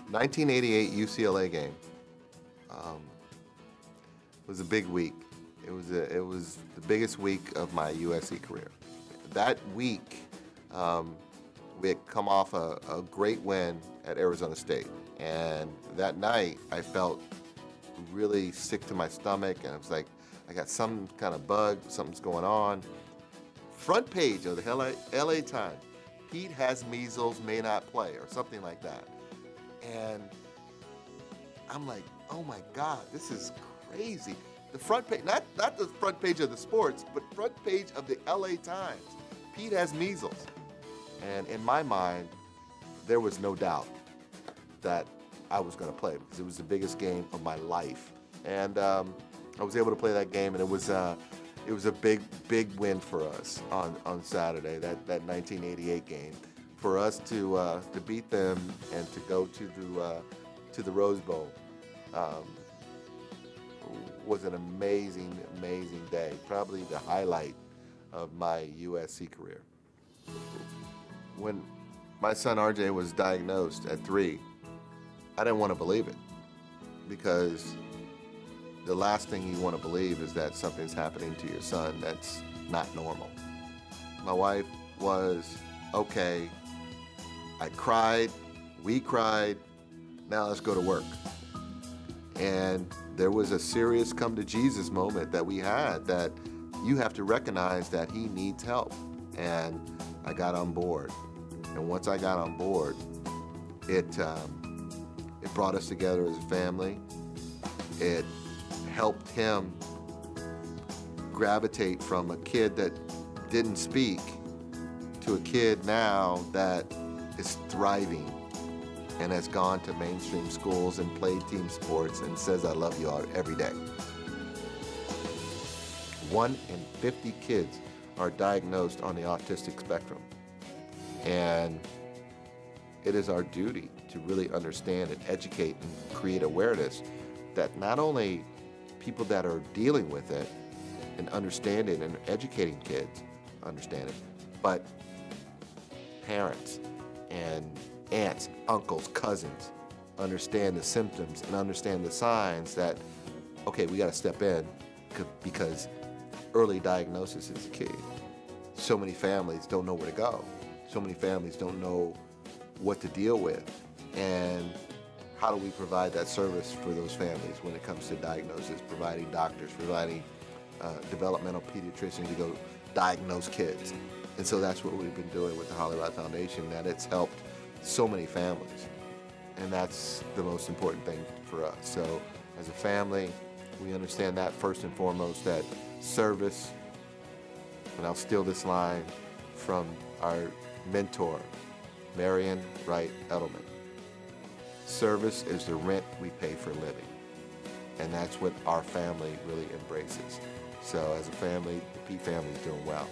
1988 UCLA game was a big week. It was the biggest week of my USC career. That week, we had come off a great win at Arizona State, and that night I felt really sick to my stomach, and I was like, I got some kind of bug, something's going on. Front page of the LA Times, Peete has measles, may not play, or something like that. And I'm like, oh my God, this is crazy. The front page, not the front page of the sports, but front page of the LA Times. Peete has measles. And in my mind, there was no doubt that I was going to play because it was the biggest game of my life. And I was able to play that game, and it was a big win for us on Saturday, that 1988 game. For us to beat them and to go to the Rose Bowl was an amazing day. Probably the highlight of my USC career. When my son RJ was diagnosed at 3, I didn't want to believe it, because the last thing you want to believe is that something's happening to your son that's not normal. My wife was okay. I cried, we cried, now let's go to work. And there was a serious come to Jesus moment that we had, that you have to recognize that he needs help. And I got on board. And once I got on board, it brought us together as a family. It helped him gravitate from a kid that didn't speak to a kid now that is thriving and has gone to mainstream schools and played team sports and says, I love you all every day. 1 in 50 kids are diagnosed on the autistic spectrum. And it is our duty to really understand and educate and create awareness that not only people that are dealing with it and understanding and educating kids understand it, but parents and aunts, uncles, cousins understand the symptoms and understand the signs that, okay, we got to step in because early diagnosis is key. So many families don't know where to go. So many families don't know what to deal with. And how do we provide that service for those families when it comes to diagnosis, providing doctors, providing developmental pediatricians to go diagnose kids. And so that's what we've been doing with the Holly Rod Foundation, that it's helped so many families. And that's the most important thing for us. So as a family, we understand that first and foremost, that service, and I'll steal this line from our mentor, Marion Wright Edelman. Service is the rent we pay for living. And that's what our family really embraces. So as a family, the Peete family is doing well.